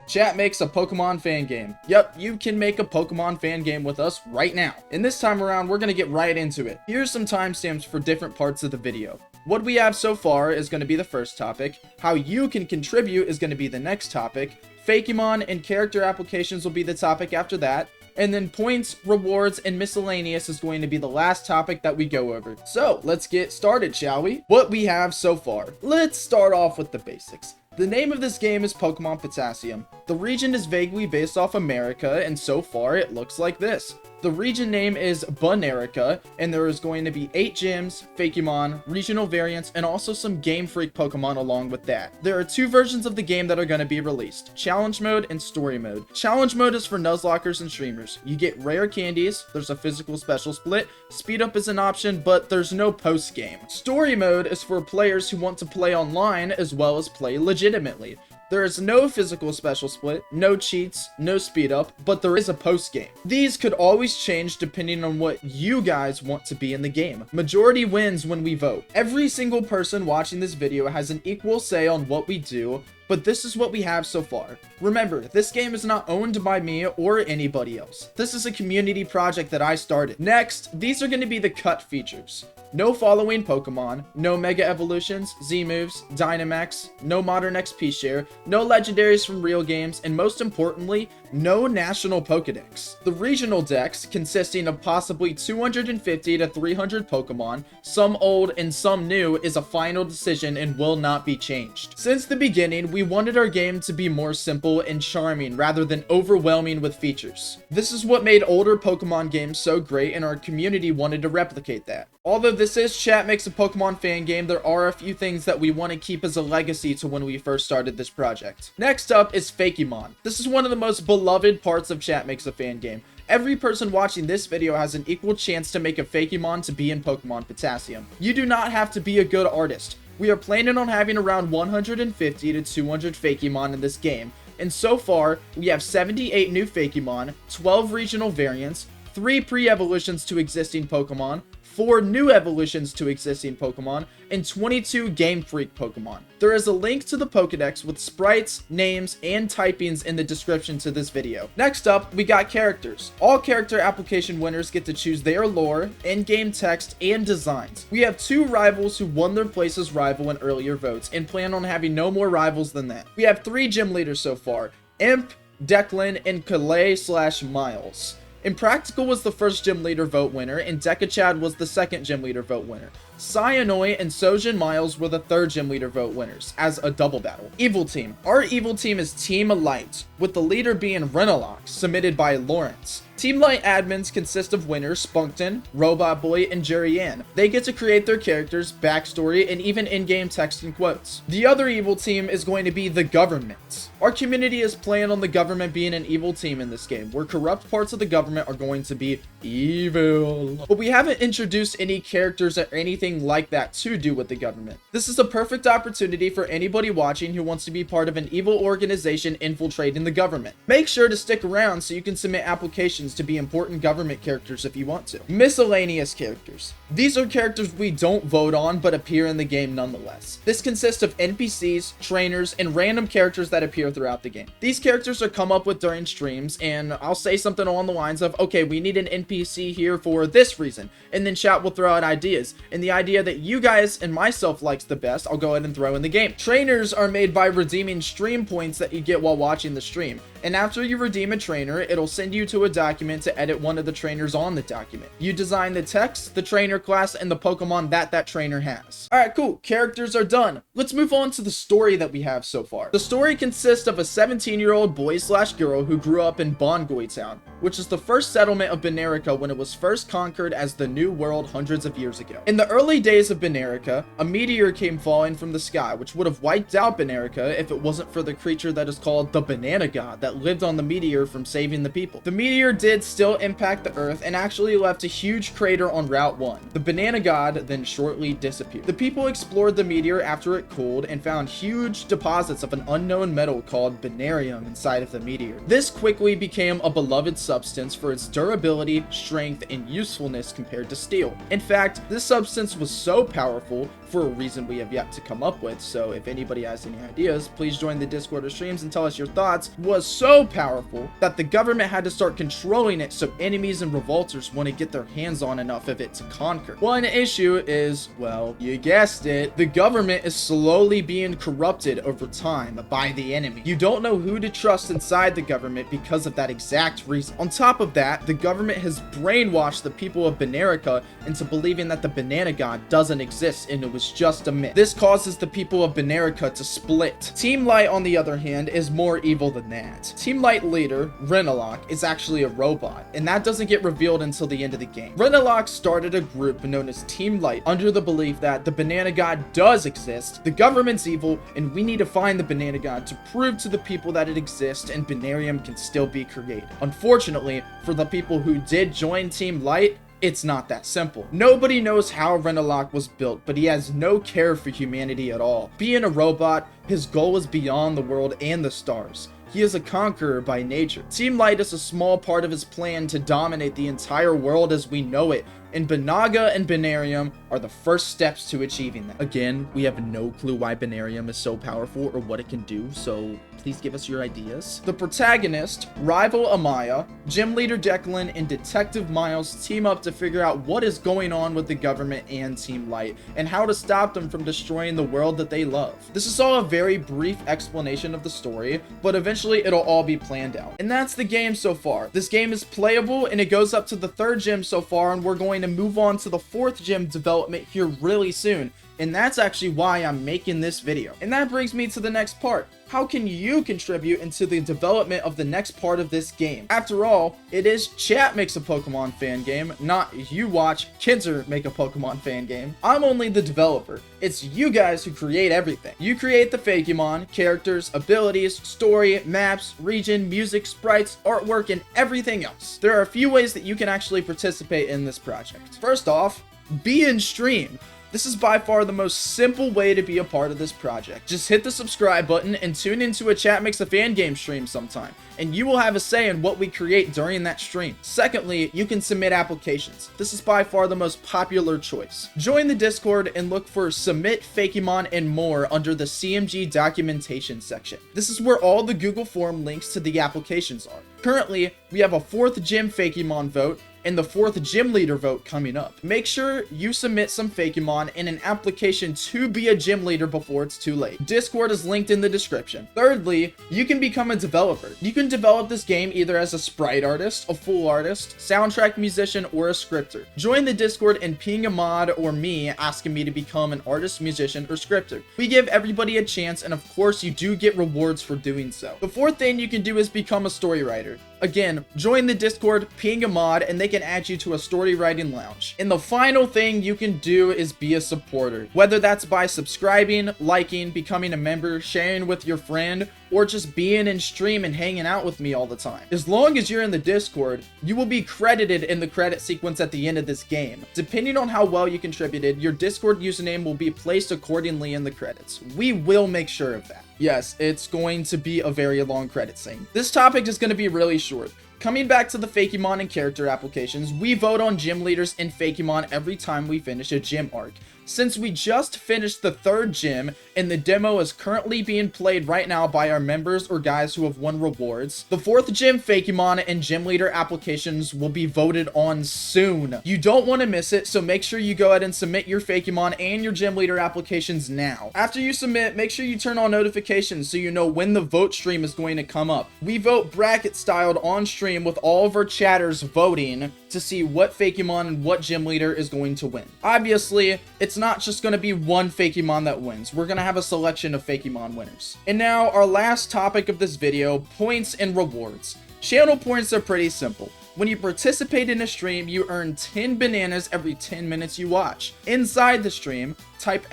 Chat makes a Pokemon fan game. Yep, you can make a Pokemon fan game with us right now. And this time around, we're gonna get right into it. Here's some timestamps for different parts of the video. What we have so far is going to be the first topic. How you can contribute is going to be the next topic. Fakemon and character applications will be the topic after that. And then points, rewards, and miscellaneous is going to be the last topic that we go over. So let's get started, shall we? What we have so far. Let's start off with the basics. The name of this game is Pokemon Potassium. The region is vaguely based off America, and so far it looks like this. The region name is Banerica, and there is going to be 8 gyms, Fakemon, regional variants, and also some Game Freak Pokemon along with that. There are 2 versions of the game that are going to be released, Challenge Mode and Story Mode. Challenge Mode is for nuzlockers and streamers. You get rare candies, there's a physical special split, speed up is an option, but there's no post-game. Story Mode is for players who want to play online as well as play legitimately. There is no physical special split, no cheats, no speed up, but there is a post game. These could always change depending on what you guys want to be in the game. Majority wins when we vote. Every single person watching this video has an equal say on what we do, but this is what we have so far. Remember, this game is not owned by me or anybody else. This is a community project that I started. Next, these are going to be the cut features. No following Pokemon, no Mega Evolutions, Z-Moves, Dynamax, no Modern XP Share, no Legendaries from real games, and most importantly, no National Pokedex. The regional dex, consisting of possibly 250 to 300 Pokemon, some old and some new, is a final decision and will not be changed. Since the beginning, we wanted our game to be more simple and charming rather than overwhelming with features. This is what made older Pokemon games so great, and our community wanted to replicate that. Although this is Chat Makes a Pokemon fan game, there are a few things that we want to keep as a legacy to when we first started this project. Next up is Fakemon. This is one of the most beloved parts of Chat Makes a fan game. Every person watching this video has an equal chance to make a Fakemon to be in Pokemon Potassium. You do not have to be a good artist. We are planning on having around 150 to 200 Fakemon in this game, and so far, we have 78 new Fakemon, 12 regional variants, 3 pre-evolutions to existing Pokemon, 4 new evolutions to existing Pokemon, and 22 Game Freak Pokemon. There is a link to the Pokedex with sprites, names, and typings in the description to this video. Next up, we got characters. All character application winners get to choose their lore, in-game text, and designs. We have 2 rivals who won their place as rival in earlier votes, and plan on having no more rivals than that. We have 3 gym leaders so far, Imp, Declan, and Calais/Miles. Impractical was the first gym leader vote winner, and Dekachad was the second gym leader vote winner. Cyanoi and Sojin Miles were the third gym leader vote winners, as a double battle. Evil Team. Our Evil Team is Team Light, with the leader being Renalox, submitted by Lawrence. Team Light admins consist of winners Spunkton, Robot Boy, and Jerry-Ann. They get to create their characters, backstory, and even in-game text and quotes. The other evil team is going to be the government. Our community is playing on the government being an evil team in this game, where corrupt parts of the government are going to be evil. But we haven't introduced any characters or anything like that to do with the government. This is a perfect opportunity for anybody watching who wants to be part of an evil organization infiltrating the government. Make sure to stick around so you can submit applications to be important government characters if you want to. Miscellaneous characters. These are characters we don't vote on but appear in the game nonetheless. This consists of NPCs, trainers, and random characters that appear throughout the game. These characters are come up with during streams, and I'll say something along the lines of, okay, we need an NPC here for this reason, and then chat will throw out ideas, and the idea that you guys and myself likes the best, I'll go ahead and throw in the game. Trainers are made by redeeming stream points that you get while watching the stream, and after you redeem a trainer, it'll send you to a document to edit one of the trainers on the document. You design the text, the trainer class, and the Pokemon that trainer has. Alright, cool. Characters are done. Let's move on to the story that we have so far. The story consists of a 17-year-old boy/girl who grew up in Bongoy Town, which is the first settlement of Banerica when it was first conquered as the New World hundreds of years ago. In the early days of Banerica, a meteor came falling from the sky, which would have wiped out Banerica if it wasn't for the creature that is called the Banana God that lived on the meteor from saving the people. The meteor did still impact the Earth and actually left a huge crater on Route 1. The Banana God then shortly disappeared. The people explored the meteor after it cooled and found huge deposits of an unknown metal called Banerium inside of the meteor. This quickly became a beloved substance for its durability, strength, and usefulness compared to steel. In fact, this substance was so powerful, for a reason we have yet to come up with, so if anybody has any ideas, please join the Discord or streams and tell us your thoughts, was so powerful that the government had to start controlling it so enemies and revolters wouldn't get their hands on enough of it to conquer. One issue is, well, you guessed it, the government is slowly being corrupted over time by the enemy. You don't know who to trust inside the government because of that exact reason. On top of that, the government has brainwashed the people of Banerica into believing that the banana god doesn't exist and it was just a myth. This causes the people of Banerica to split. Team Light, on the other hand, is more evil than that. Team Light leader, Romhack, is actually a robot, and that doesn't get revealed until the end of the game. Romhack started a group known as Team Light under the belief that the banana god does exist, the government's evil, and we need to find the banana god to prove to the people that it exists and Banerium can still be created. Unfortunately, for the people who did join Team Light, it's not that simple. Nobody knows how Romhack was built, but he has no care for humanity at all. Being a robot, his goal is beyond the world and the stars. He is a conqueror by nature. Team Light is a small part of his plan to dominate the entire world as we know it, and Banaga and Banerium are the first steps to achieving that. Again, we have no clue why Banerium is so powerful or what it can do, so please give us your ideas. The protagonist, rival Amaya, gym leader Declan, and Detective Miles team up to figure out what is going on with the government and Team Light, and how to stop them from destroying the world that they love. This is all a very brief explanation of the story, but eventually it'll all be planned out. And that's the game so far. This game is playable, and it goes up to the 3rd gym so far, and we're going to move on to the 4th gym development here really soon. And that's actually why I'm making this video. And that brings me to the next part. How can you contribute into the development of the next part of this game? After all, it is chat makes a Pokemon fan game, not you watch Kinter make a Pokemon fan game. I'm only the developer. It's you guys who create everything. You create the Fakemon, characters, abilities, story, maps, region, music, sprites, artwork, and everything else. There are a few ways that you can actually participate in this project. First off, be in stream. This is by far the most simple way to be a part of this project. Just hit the subscribe button and tune into a Chat Makes a Fan Game stream sometime, and you will have a say in what we create during that stream. Secondly, you can submit applications. This is by far the most popular choice. Join the Discord and look for Submit Fakemon and More under the CMG documentation section. This is where all the Google form links to the applications are. Currently, we have a 4th gym Fakemon vote and the 4th gym leader vote coming up. Make sure you submit some Fakemon in an application to be a gym leader before it's too late. Discord is linked in the description. Thirdly, you can become a developer. You can develop this game either as a sprite artist, a full artist, soundtrack musician, or a scripter. Join the Discord and ping a mod or me asking me to become an artist, musician, or scripter. We give everybody a chance, and of course you do get rewards for doing so. The 4th thing you can do is become a story writer. Again, join the Discord, ping a mod, and they can add you to a story writing lounge. And the final thing you can do is be a supporter. Whether that's by subscribing, liking, becoming a member, sharing with your friend, or just being in stream and hanging out with me all the time. As long as you're in the Discord, you will be credited in the credit sequence at the end of this game. Depending on how well you contributed, your Discord username will be placed accordingly in the credits. We will make sure of that. Yes, it's going to be a very long credit scene. This topic is going to be really short. Coming back to the Fakemon and character applications, we vote on gym leaders in Fakemon every time we finish a gym arc. Since we just finished the 3rd gym and the demo is currently being played right now by our members or guys who have won rewards, the 4th gym Fakemon and gym leader applications will be voted on soon. You don't want to miss it, so make sure you go ahead and submit your Fakemon and your gym leader applications now. After you submit, make sure you turn on notifications so you know when the vote stream is going to come up. We vote bracket styled on stream with all of our chatters voting to see what Fakemon and what gym leader is going to win. Obviously, it's not just going to be one Fakemon that wins. We're going to have a selection of Fakemon winners. And now, our last topic of this video, points and rewards. Channel points are pretty simple. When you participate in a stream, you earn 10 bananas every 10 minutes you watch. Inside the stream, type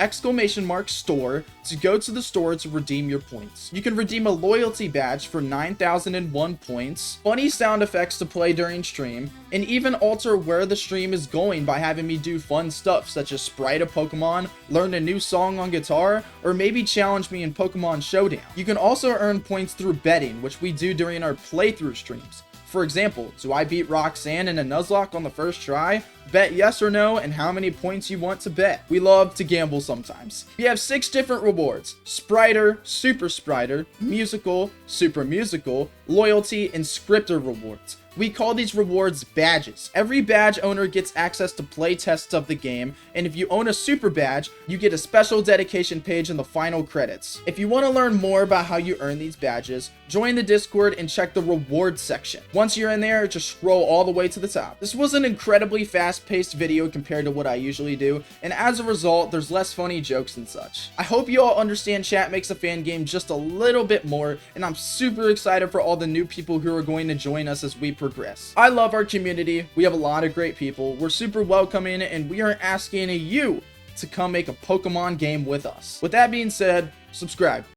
!store to go to the store to redeem your points. You can redeem a loyalty badge for 9,001 points, funny sound effects to play during stream, and even alter where the stream is going by having me do fun stuff such as sprite a Pokemon, learn a new song on guitar, or maybe challenge me in Pokemon Showdown. You can also earn points through betting, which we do during our playthrough streams. For example, do I beat Roxanne in a Nuzlocke on the first try? Bet yes or no, and how many points you want to bet. We love to gamble sometimes. We have 6 different rewards: Spriter, Super Spriter, Musical, Super Musical, Loyalty, and Scripter rewards. We call these rewards badges. Every badge owner gets access to play tests of the game, and if you own a super badge, you get a special dedication page in the final credits. If you want to learn more about how you earn these badges, join the Discord and check the rewards section. Once you're in there, just scroll all the way to the top. This was an incredibly fast-paced video compared to what I usually do, and as a result, there's less funny jokes and such. I hope you all understand chat makes a fan game just a little bit more, and I'm super excited for all the new people who are going to join us as we progress. I love our community. We have a lot of great people. We're super welcoming, and we are asking you to come make a Pokemon game with us. With that being said, subscribe.